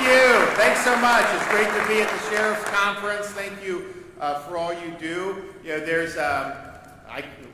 you. Thanks so much. It's great to be at the Sheriff's Conference. Thank you for all you do. You know, there's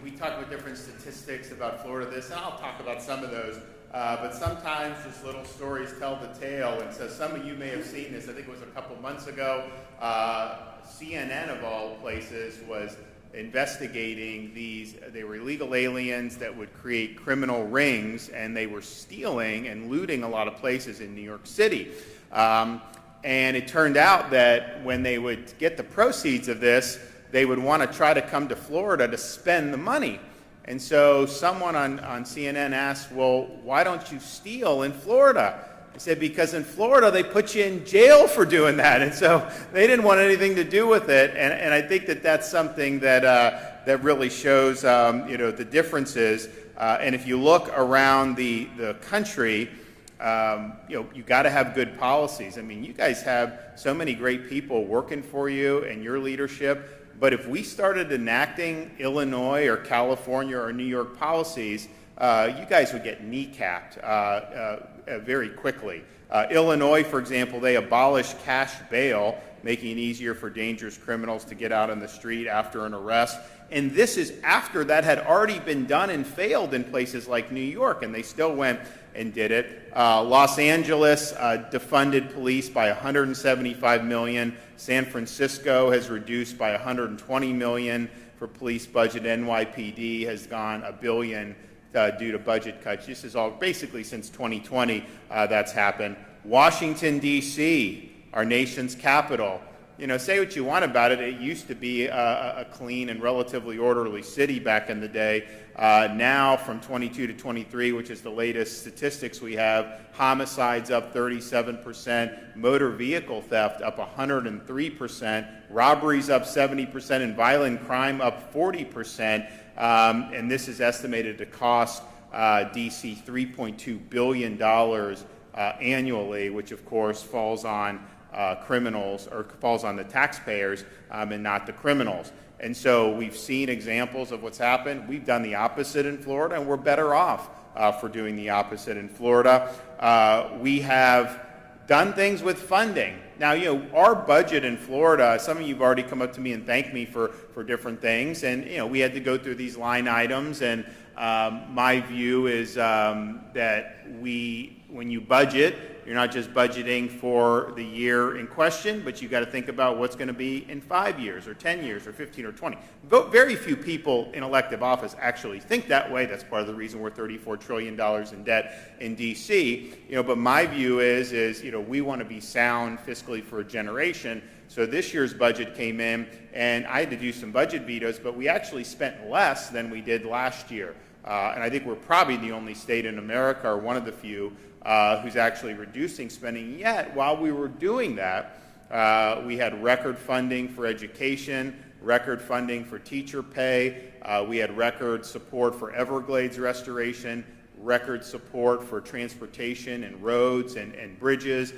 we talk about different statistics about Florida this, and I'll talk about some of those. But sometimes just little stories tell the tale. And so some of you may have seen this. I think it was a couple months ago. CNN, of all places, was investigating these. They were illegal aliens that would create criminal rings, and they were stealing and looting a lot of places in New York City. And it turned out that when they would get the proceeds of this, they would want to try to come to Florida to spend the money. And so someone on CNN asked, well, why don't you steal in Florida? He said, because in Florida, they put you in jail for doing that. And so they didn't want anything to do with it. And I think that that's something that, that really shows the differences. And if you look around the country, you got to have good policies. I mean, you guys have so many great people working for you and your leadership. But if we started enacting Illinois or California or New York policies, you guys would get kneecapped very quickly. Illinois, for example, they abolished cash bail, making it easier for dangerous criminals to get out on the street after an arrest. And this is after that had already been done and failed in places like New York, and they still went and did it. Los Angeles defunded police by $175 million. San Francisco has reduced by $120 million for police budget. NYPD has gone $1 billion due to budget cuts. This is all basically since 2020 that's happened. Washington, D.C., our nation's capital. You know, say what you want about it. It used to be a clean and relatively orderly city back in the day. Now, from 22 to 23, which is the latest statistics we have, homicides up 37%, motor vehicle theft up 103%, robberies up 70%, and violent crime up 40%. And this is estimated to cost D.C. $3.2 billion annually, which of course falls on criminals, or falls on the taxpayers and not the criminals. And so we've seen examples of what's happened. We've done the opposite in Florida, and we're better off for doing the opposite in Florida. We have done things with funding. Now, you know, our budget in Florida, some of you have already come up to me and thanked me for different things, and, you know, we had to go through these line items, and my view is that when you budget, you're not just budgeting for the year in question, but you got to think about what's going to be in 5 years or 10 years or 15 or 20. Very few people in elective office actually think that way. That's part of the reason we're $34 trillion in debt in D.C. You know, but my view is you know, we want to be sound fiscally for a generation. So this year's budget came in, and I had to do some budget vetoes, but we actually spent less than we did last year. And I think we're probably the only state in America, or one of the few, who's actually reducing spending. Yet, while we were doing that, we had record funding for education, record funding for teacher pay, we had record support for Everglades restoration, record support for transportation and roads and bridges,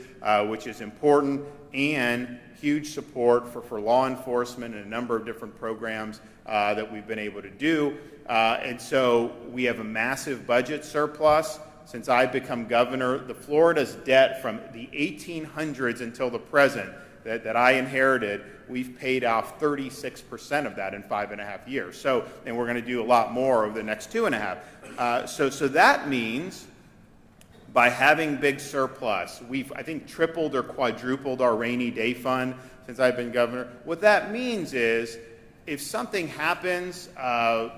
which is important, and huge support for law enforcement and a number of different programs that we've been able to do. And so we have a massive budget surplus. Since I've become governor, the Florida's debt from the 1800s until the present that I inherited, we've paid off 36% of that in 5.5 years. So, and we're going to do a lot more over the next 2.5. So that means by having big surplus, we've, I think, tripled or quadrupled our rainy day fund since I've been governor. What that means is, if something happens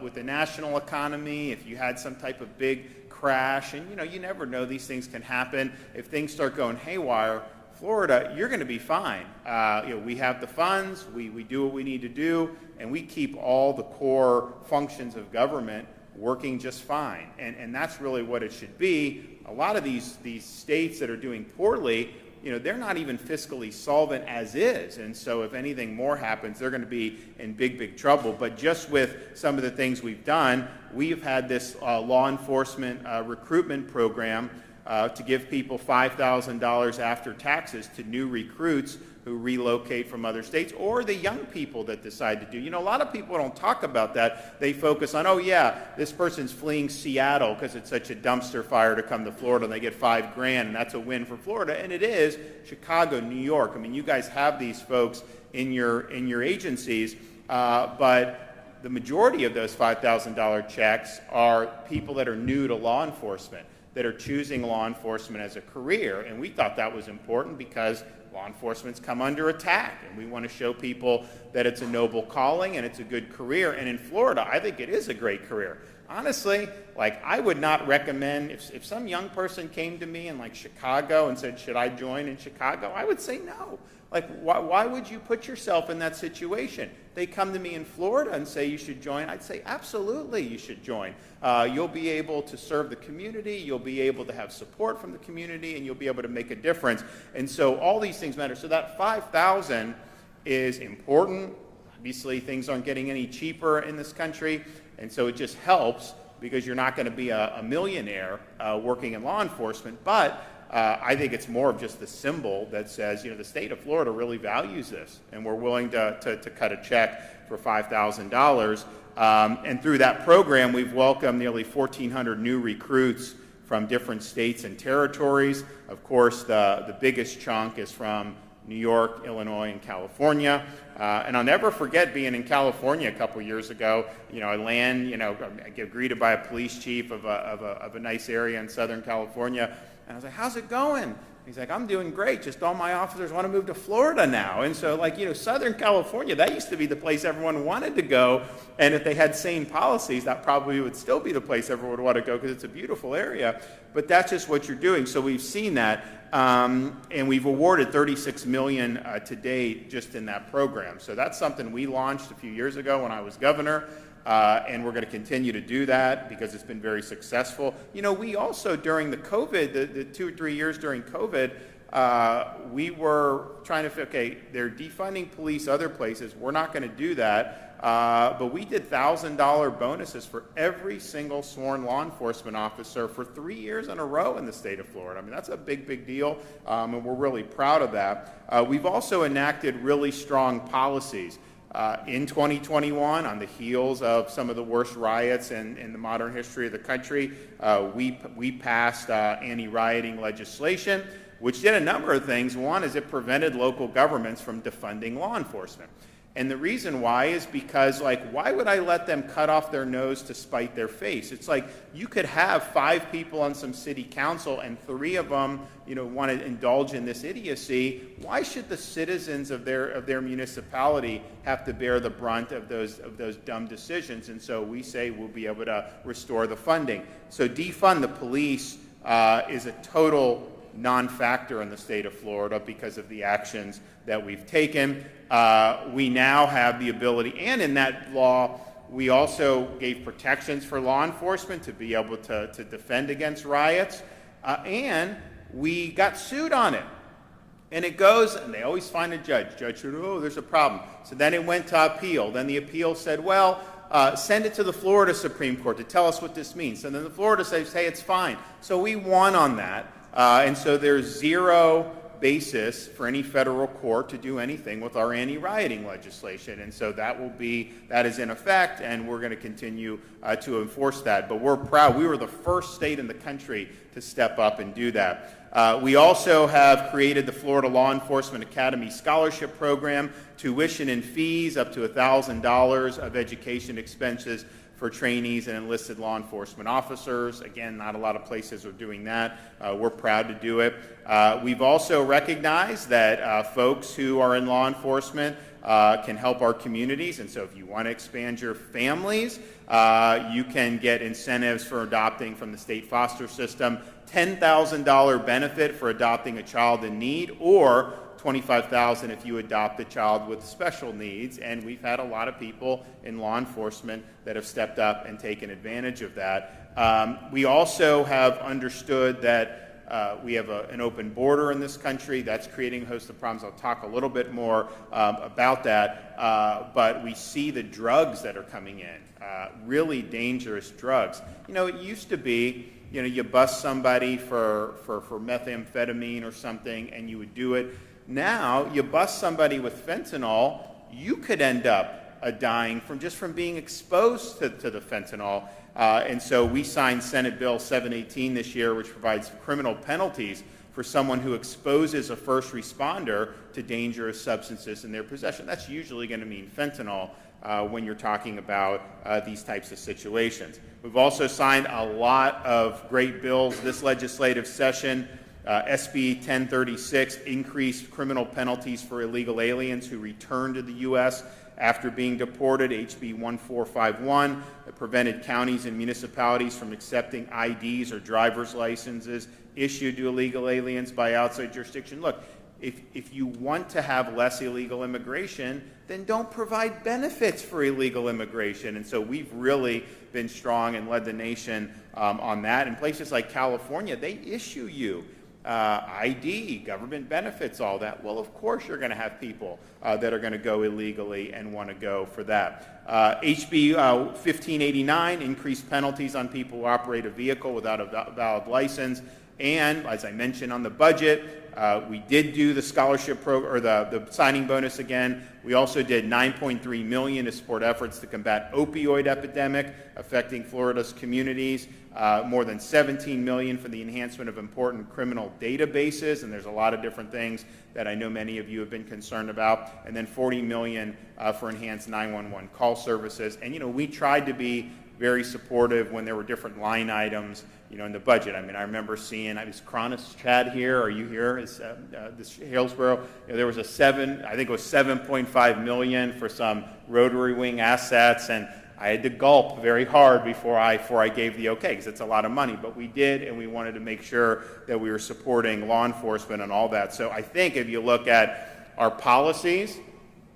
with the national economy, if you had some type of big crash, and you know, you never know, these things can happen. If things start going haywire, Florida, you're going to be fine. You know, we have the funds, we do what we need to do, and we keep all the core functions of government working just fine. And that's really what it should be. A lot of these states that are doing poorly, you know, they're not even fiscally solvent as is. And so if anything more happens, they're going to be in big trouble. But just with some of the things we've done, we've had this law enforcement recruitment program to give people $5,000 after taxes to new recruits who relocate from other states, or the young people that decide to do. You know, a lot of people don't talk about that. They focus on, oh yeah, this person's fleeing Seattle because it's such a dumpster fire to come to Florida, and they get $5,000, and that's a win for Florida. And it is. Chicago, New York. I mean, you guys have these folks in your agencies, but the majority of those $5,000 checks are people that are new to law enforcement, that are choosing law enforcement as a career. And we thought that was important because law enforcement's come under attack, and we want to show people that it's a noble calling and it's a good career. And in Florida, I think it is a great career. Honestly, like, I would not recommend, if some young person came to me in like Chicago and said, should I join in Chicago? I would say no. Like, why would you put yourself in that situation? They come to me in Florida and say you should join. I'd say absolutely you should join. You'll be able to serve the community, you'll be able to have support from the community, and you'll be able to make a difference. And so all these things matter. So that $5,000 is important. Obviously, things aren't getting any cheaper in this country, and so it just helps because you're not going to be a millionaire working in law enforcement. But I think it's more of just the symbol that says, you know, the state of Florida really values this, and we're willing to cut a check for $5,000. And through that program, we've welcomed nearly 1,400 new recruits from different states and territories. Of course, the biggest chunk is from New York, Illinois, and California. And I'll never forget being in California a couple years ago. You know, I land, you know, I get greeted by a police chief of a nice area in Southern California. And I was like, how's it going? He's like, I'm doing great. Just all my officers want to move to Florida now. And so, like, you know, Southern California, that used to be the place everyone wanted to go. And if they had sane policies, that probably would still be the place everyone would want to go because it's a beautiful area. But that's just what you're doing. So we've seen that. And we've awarded $36 million to date just in that program. So that's something we launched a few years ago when I was governor. And we're going to continue to do that because it's been very successful. You know, we also, during the COVID, the 2 or 3 years during COVID, we were trying to, okay, they're defunding police other places. We're not going to do that. But we did $1,000 bonuses for every single sworn law enforcement officer for 3 years in a row in the state of Florida. I mean, that's a big, big deal, and we're really proud of that. We've also enacted really strong policies. In 2021, on the heels of some of the worst riots in the modern history of the country, we passed anti-rioting legislation, which did a number of things. One is it prevented local governments from defunding law enforcement. And the reason why is because, like, why would I let them cut off their nose to spite their face? It's like you could have 5 people on some city council and 3 of them, you know, want to indulge in this idiocy. Why should the citizens of their municipality have to bear the brunt of those dumb decisions? And so we say we'll be able to restore the funding. So defund the police is a total non-factor in the state of Florida because of the actions that we've taken. We now have the ability, and in that law, we also gave protections for law enforcement to be able to defend against riots, and we got sued on it. And it goes, and they always find a judge. Judge said, oh, there's a problem. So then it went to appeal. Then the appeal said, well, send it to the Florida Supreme Court to tell us what this means. And then the Florida says, hey, it's fine. So we won on that. And so there's zero basis for any federal court to do anything with our anti-rioting legislation. And so that is in effect, and we're going to continue to enforce that. But we're proud. We were the first state in the country to step up and do that. We also have created the Florida Law Enforcement Academy Scholarship Program, tuition and fees up to $1,000 of education expenses for trainees and enlisted law enforcement officers. Again, not a lot of places are doing that. We're proud to do it. We've also recognized that folks who are in law enforcement can help our communities, and so if you want to expand your families, you can get incentives for adopting from the state foster system, $10,000 benefit for adopting a child in need, or $25,000 if you adopt a child with special needs. And we've had a lot of people in law enforcement that have stepped up and taken advantage of that. We also have understood that we have an open border in this country. That's creating a host of problems. I'll talk a little bit more about that. But we see the drugs that are coming in, really dangerous drugs. You know, it used to be you bust somebody for methamphetamine or something, and you would do it. Now, you bust somebody with fentanyl, you could end up dying from being exposed to the fentanyl. And so we signed Senate Bill 718 this year, which provides criminal penalties for someone who exposes a first responder to dangerous substances in their possession. That's usually going to mean fentanyl when you're talking about these types of situations. We've also signed a lot of great bills this legislative session. SB 1036 increased criminal penalties for illegal aliens who return to the U.S. after being deported. HB 1451 that prevented counties and municipalities from accepting IDs or driver's licenses issued to illegal aliens by outside jurisdiction. Look, if you want to have less illegal immigration, then don't provide benefits for illegal immigration. And so we've really been strong and led the nation on that. In places like California, they issue you ID, government benefits, all that. Well, of course you're going to have people that are going to go illegally and want to go for that. HB 1589 increased penalties on people who operate a vehicle without a valid license. And as I mentioned on the budget, we did do the scholarship program, or the signing bonus again. We also did $9.3 million to support efforts to combat opioid epidemic affecting Florida's communities. More than $17 million for the enhancement of important criminal databases, and there's a lot of different things that I know many of you have been concerned about. And then $40 million for enhanced 911 call services. And we tried to be very supportive when there were different line items, in the budget. I mean, I remember seeing, is Cronus Chad here? Are you here? Is this Hillsborough? There was I think it was $7.5 million for some rotary wing assets, and I had to gulp very hard before I gave the okay, because it's a lot of money. But we did, and we wanted to make sure that we were supporting law enforcement and all that. So I think if you look at our policies,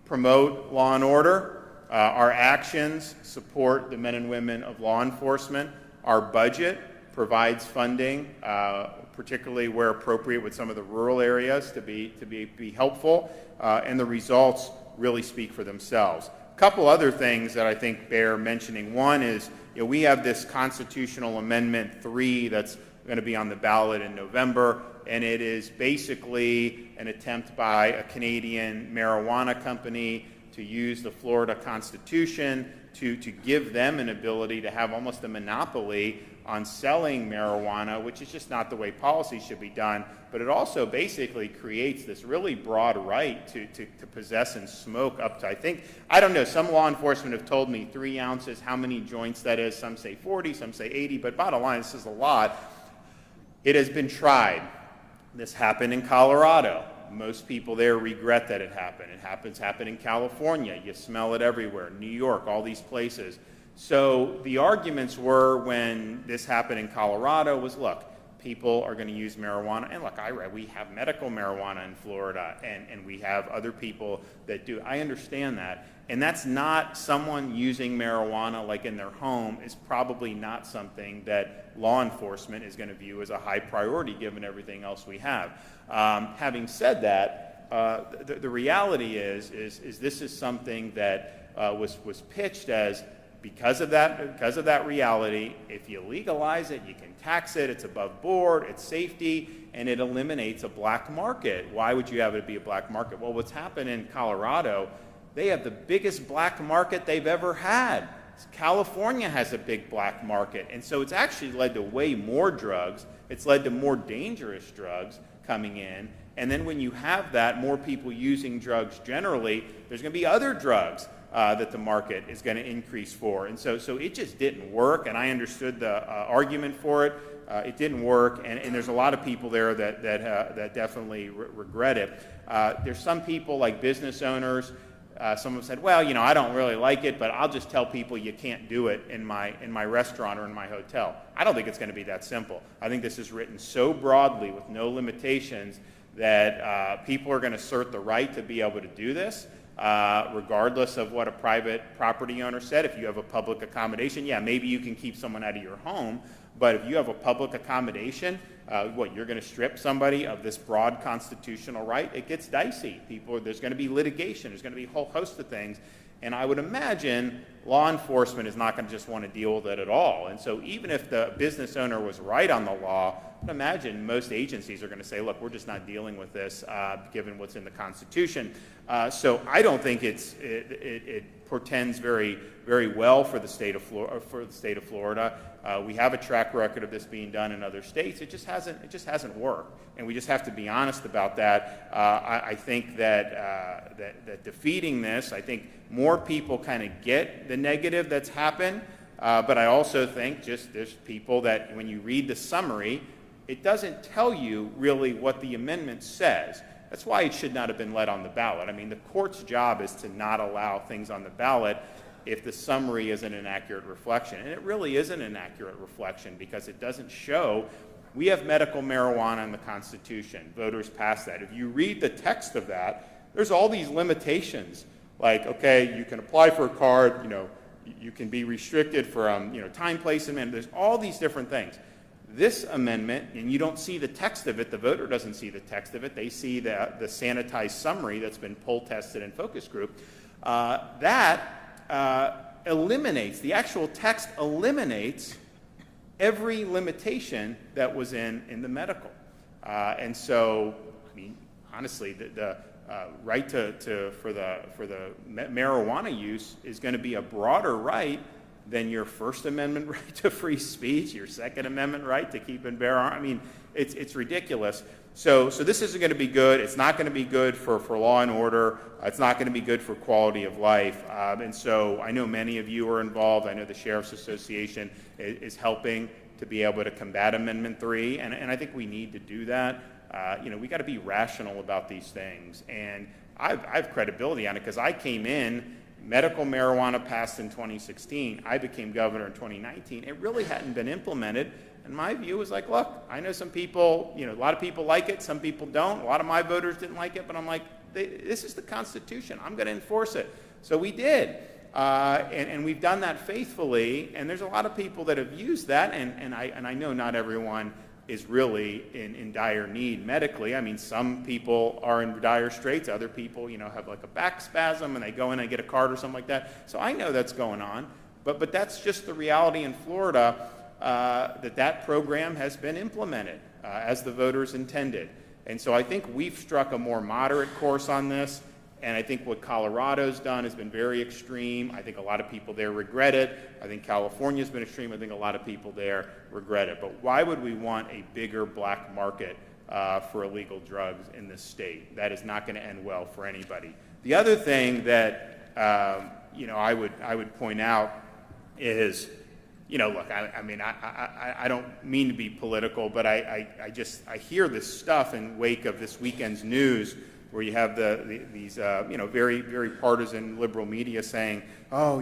promote law and order, our actions support the men and women of law enforcement, our budget provides funding, particularly where appropriate with some of the rural areas to be helpful, and the results really speak for themselves. A couple other things that I think bear mentioning. One is, we have this Constitutional Amendment 3 that's going to be on the ballot in November, and it is basically an attempt by a Canadian marijuana company to use the Florida Constitution to give them an ability to have almost a monopoly on selling marijuana, which is just not the way policy should be done. But it also basically creates this really broad right to possess and smoke up to, I don't know, some law enforcement have told me 3 ounces, how many joints that is. Some say 40, some say 80, but bottom line, this is a lot. It has been tried. This happened in Colorado. Most people there regret that it happened. It happened in California. You smell it everywhere. New York, all these places. So the arguments were, when this happened in Colorado, was, look, people are going to use marijuana. And look, we have medical marijuana in Florida, and we have other people that do. I understand that. And that's not someone using marijuana like in their home is probably not something that law enforcement is going to view as a high priority given everything else we have. Having said that, the reality is this is something that was pitched as, because of that reality, if you legalize it, you can tax it, it's above board, it's safety, and it eliminates a black market. Why would you have it be a black market? Well, what's happened in Colorado, they have the biggest black market they've ever had. California has a big black market, and so it's actually led to way more drugs. It's led to more dangerous drugs coming in, and then when you have that, more people using drugs generally, there's going to be other drugs that the market is going to increase for. And so it just didn't work, and I understood the argument for it. It didn't work, and there's a lot of people there that definitely regret it. There's some people, like business owners, some have said, well, I don't really like it, but I'll just tell people you can't do it in my restaurant or in my hotel. I don't think it's going to be that simple. I think this is written so broadly with no limitations that people are going to assert the right to be able to do this, regardless of what a private property owner said. If you have a public accommodation, yeah, maybe you can keep someone out of your home, but if you have a public accommodation, you're going to strip somebody of this broad constitutional right? It gets dicey. There's going to be litigation. There's going to be a whole host of things. And I would imagine law enforcement is not going to just want to deal with it at all. And so even if the business owner was right on the law, I would imagine most agencies are going to say, look, we're just not dealing with this given what's in the Constitution. So I don't think it portends very, very well for the state of Florida. We have a track record of this being done in other states. It just hasn't worked, and we just have to be honest about that. I think that defeating this, I think more people kind of get the negative that's happened, but I also think there's people that when you read the summary, it doesn't tell you really what the amendment says. That's why it should not have been let on the ballot. I mean, the court's job is to not allow things on the ballot if the summary isn't an accurate reflection. And it really isn't an accurate reflection because it doesn't show. We have medical marijuana in the Constitution. Voters passed that. If you read the text of that, there's all these limitations. Like, okay, you can apply for a card, you can be restricted from, time, place, and there's all these different things. This amendment, and you don't see the text of it, the voter doesn't see the text of it, they see the sanitized summary that's been poll tested in focus group, eliminates, the actual text eliminates every limitation that was in the medical. And so, I mean, honestly, the right for the marijuana use is going to be a broader right than your First Amendment right to free speech, your Second Amendment right to keep and bear arms. I mean, it's ridiculous. So this isn't going to be good. It's not going to be good for law and order. It's not going to be good for quality of life. And so I know many of you are involved. I know the Sheriff's Association is helping to be able to combat Amendment 3, and I think we need to do that. We got to be rational about these things. And I have credibility on it because I came in, medical marijuana passed in 2016. I became governor in 2019. It really hadn't been implemented. And my view was like, look, I know some people, a lot of people like it, some people don't. A lot of my voters didn't like it, but I'm like, this is the Constitution. I'm going to enforce it. So we did. And we've done that faithfully. And there's a lot of people that have used that. And I know not everyone is really in dire need medically. I mean, some people are in dire straits. Other people, have like a back spasm and they go in and get a card or something like that. So I know that's going on. But that's just the reality in Florida. That program has been implemented as the voters intended. And so I think we've struck a more moderate course on this, and I think what Colorado's done has been very extreme. I think a lot of people there regret it. I think California's been extreme. I think a lot of people there regret it. But why would we want a bigger black market for illegal drugs in this state? That is not going to end well for anybody. The other thing that I would point out is, look, I don't mean to be political, but I hear this stuff in wake of this weekend's news where you have these very, very partisan liberal media saying, oh,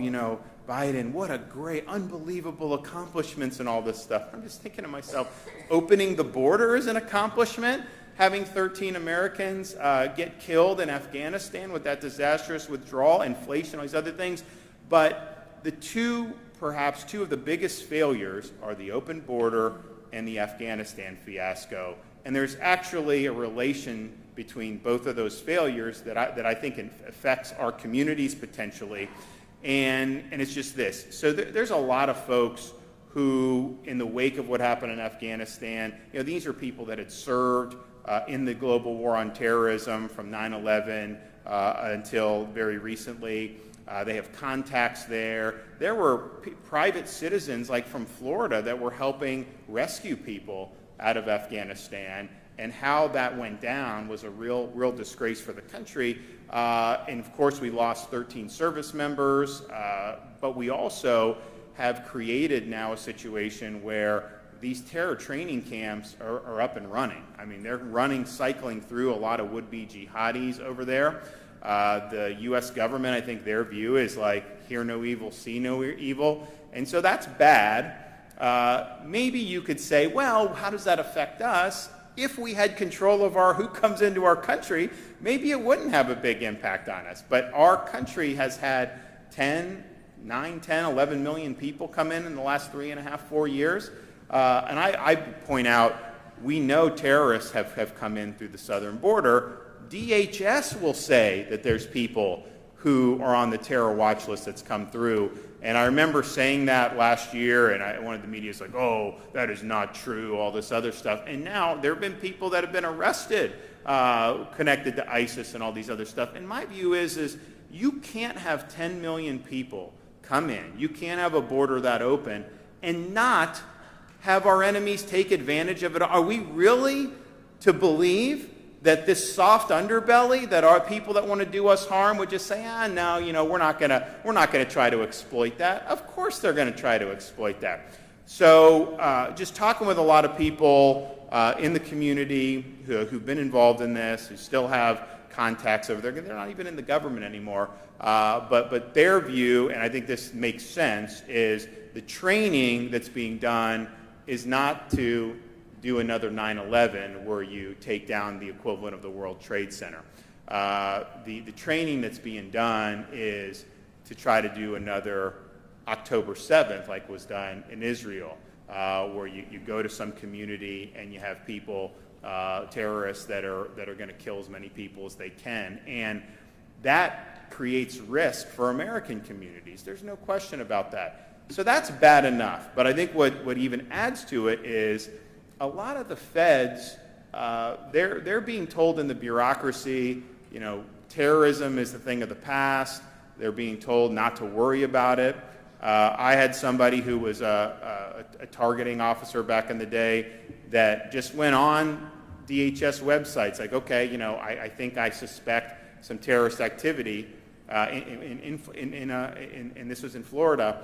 Biden, what a great, unbelievable accomplishments and all this stuff. I'm just thinking to myself, opening the border is an accomplishment? Having 13 Americans get killed in Afghanistan with that disastrous withdrawal, inflation, all these other things. But perhaps two of the biggest failures are the open border and the Afghanistan fiasco. And there's actually a relation between both of those failures that I think affects our communities potentially. And it's just this. So there's a lot of folks who, in the wake of what happened in Afghanistan, these are people that had served in the global war on terrorism from 9/11 until very recently. They have contacts there. There were private citizens, like from Florida, that were helping rescue people out of Afghanistan, and how that went down was a real disgrace for the country. And of course, we lost 13 service members, but we also have created now a situation where these terror training camps are up and running. I mean, they're cycling through a lot of would-be jihadis over there. The U.S. government, I think their view is like, hear no evil, see no evil. And so that's bad. Maybe you could say, well, how does that affect us? If we had control of who comes into our country, maybe it wouldn't have a big impact on us. But our country has had 11 million people come in the last 3.5, 4 years. And I point out, we know terrorists have come in through the southern border. DHS will say that there's people who are on the terror watch list that's come through. And I remember saying that last year, and one of the media is like, oh, that is not true, all this other stuff. And now there have been people that have been arrested connected to ISIS and all these other stuff. And my view is you can't have 10 million people come in. You can't have a border that open and not have our enemies take advantage of it. Are we really to believe that this soft underbelly, that our people that want to do us harm would just say, no, we're not gonna try to exploit that? Of course they're going to try to exploit that. So just talking with a lot of people in the community who've been involved in this, who still have contacts over there. They're not even in the government anymore. But their view, and I think this makes sense, is the training that's being done is not to do another 9/11 where you take down the equivalent of the World Trade Center. The training that's being done is to try to do another October 7th, like was done in Israel, where you go to some community and you have people, terrorists that are going to kill as many people as they can, and that creates risk for American communities. There's no question about that. So that's bad enough. But I think what even adds to it is a lot of the feds, they're being told in the bureaucracy, terrorism is the thing of the past. They're being told not to worry about it. I had somebody who was a targeting officer back in the day that just went on DHS websites like, okay, I think I suspect some terrorist activity, and this was in Florida,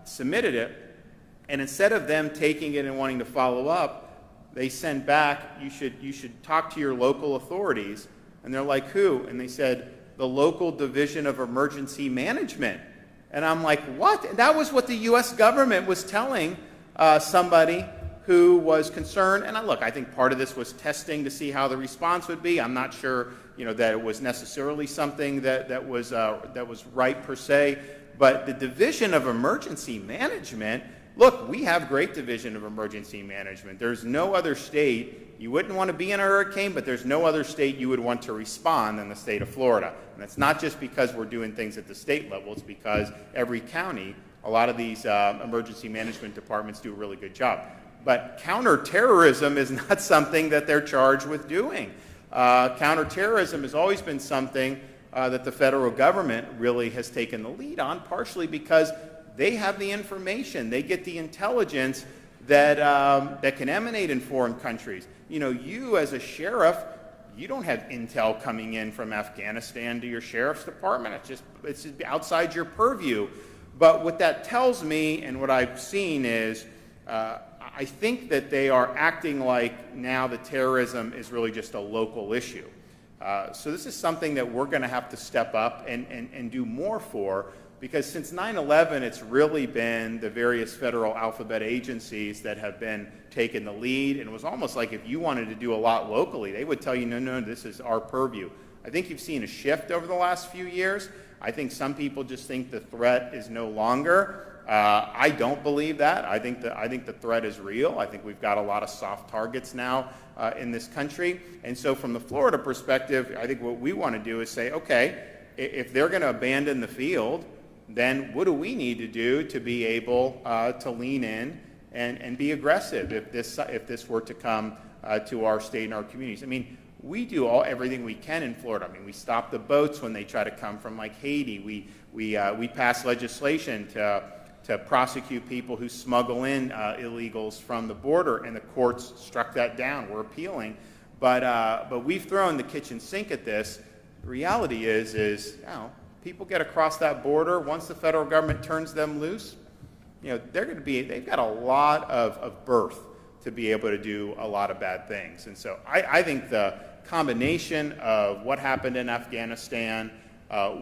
submitted it. And instead of them taking it and wanting to follow up, they sent back, you should talk to your local authorities. And they're like, who? And they said, the local division of emergency management. And I'm like, what? And that was what the U.S. government was telling somebody who was concerned. And I think part of this was testing to see how the response would be. I'm not sure, that it was necessarily something that was right per se. But the division of emergency management, look, we have great division of emergency management. There's no other state, you wouldn't want to be in a hurricane, but there's no other state you would want to respond than the state of Florida. And it's not just because we're doing things at the state level, it's because every county, a lot of these emergency management departments do a really good job. But counterterrorism is not something that they're charged with doing. Counterterrorism has always been something that the federal government really has taken the lead on, partially because they have the information, they get the intelligence that can emanate in foreign countries. You as a sheriff, you don't have intel coming in from Afghanistan to your sheriff's department. It's outside your purview. But what that tells me, and what I've seen is, I think that they are acting like now the terrorism is really just a local issue. So this is something that we're going to have to step up and do more for, because since 9/11, it's really been the various federal alphabet agencies that have been taking the lead, and it was almost like if you wanted to do a lot locally, they would tell you, no, this is our purview. I think you've seen a shift over the last few years. I think some people just think the threat is no longer. I don't believe that. I think the threat is real. I think we've got a lot of soft targets now in this country. And so from the Florida perspective, I think what we want to do is say, okay, if they're going to abandon the field, then what do we need to do to be able to lean in and be aggressive if this were to come to our state and our communities? I mean, we do everything we can in Florida. I mean, we stop the boats when they try to come from like Haiti. We pass legislation to prosecute people who smuggle in illegals from the border, and the courts struck that down. We're appealing, but we've thrown the kitchen sink at this. The reality is people get across that border. Once the federal government turns them loose, they've got a lot of birth to be able to do a lot of bad things. And so I think the combination of what happened in Afghanistan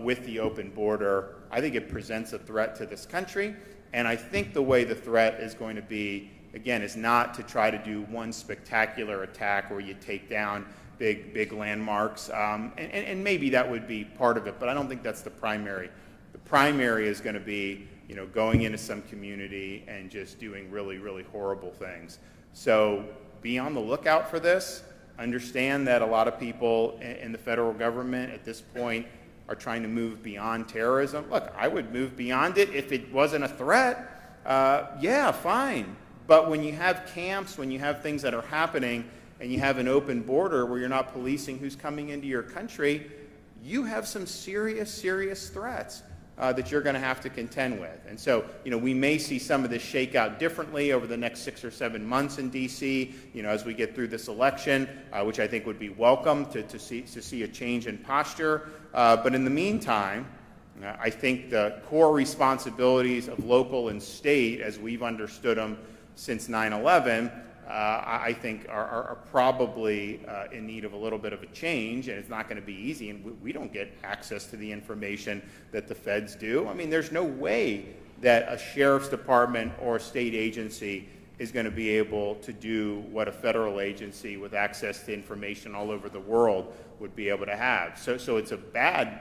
with the open border, I think it presents a threat to this country. And I think the way the threat is going to be, again, is not to try to do one spectacular attack where you take down big landmarks. And maybe that would be part of it, but I don't think that's the primary. The primary is going to be, going into some community and just doing really, really horrible things. So be on the lookout for this. Understand that a lot of people in the federal government at this point are trying to move beyond terrorism. Look, I would move beyond it if it wasn't a threat. Yeah, fine. But when you have camps, when you have things that are happening, and you have an open border where you're not policing who's coming into your country, you have some serious, serious threats that you're going to have to contend with. And so, we may see some of this shake out differently over the next 6 or 7 months in D.C., as we get through this election, which I think would be welcome to see a change in posture. But in the meantime, I think the core responsibilities of local and state, as we've understood them since 9/11, I think are probably in need of a little bit of a change, and it's not going to be easy, and we don't get access to the information that the feds do. I mean, there's no way that a sheriff's department or a state agency is going to be able to do what a federal agency with access to information all over the world would be able to have. So it's a bad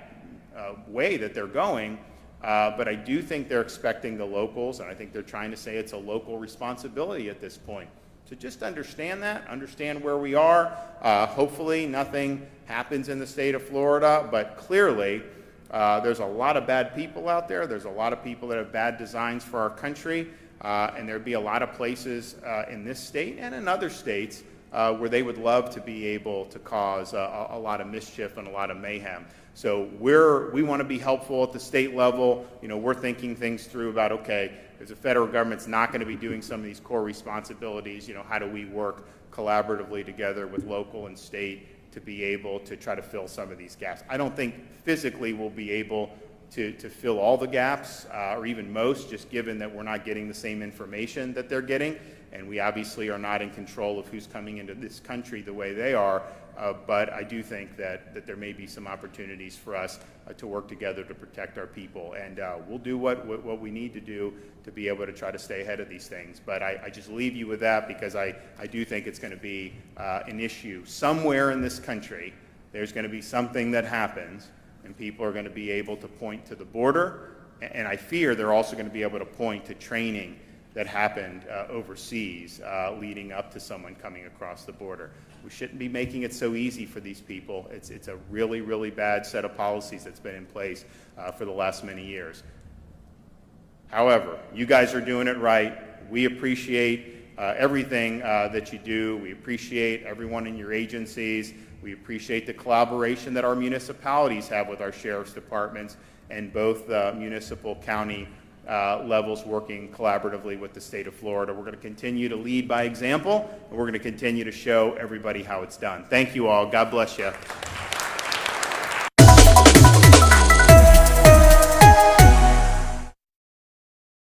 way that they're going, but I do think they're expecting the locals, and I think they're trying to say it's a local responsibility at this point. So just understand that, understand where we are. Hopefully nothing happens in the state of Florida, but clearly there's a lot of bad people out there. There's a lot of people that have bad designs for our country, and there'd be a lot of places in this state and in other states where they would love to be able to cause a lot of mischief and a lot of mayhem. So we want to be helpful at the state level. We're thinking things through about, okay, if the federal government's not going to be doing some of these core responsibilities, how do we work collaboratively together with local and state to be able to try to fill some of these gaps? I don't think physically we'll be able to fill all the gaps, or even most, just given that we're not getting the same information that they're getting, and we obviously are not in control of who's coming into this country the way they are. But I do think that there may be some opportunities for us to work together to protect our people, and we'll do what we need to do to be able to try to stay ahead of these things. But I just leave you with that because I do think it's going to be an issue somewhere in this country. There's going to be something that happens, and people are going to be able to point to the border, and I fear they're also going to be able to point to training that happened overseas leading up to someone coming across the border. We shouldn't be making it so easy for these people. It's a really, really bad set of policies that's been in place for the last many years. However, you guys are doing it right. We appreciate everything that you do. We appreciate everyone in your agencies. We appreciate the collaboration that our municipalities have with our sheriff's departments and both municipal, county levels working collaboratively with the state of Florida. We're going to continue to lead by example, and we're going to continue to show everybody how it's done. Thank you all. God bless you.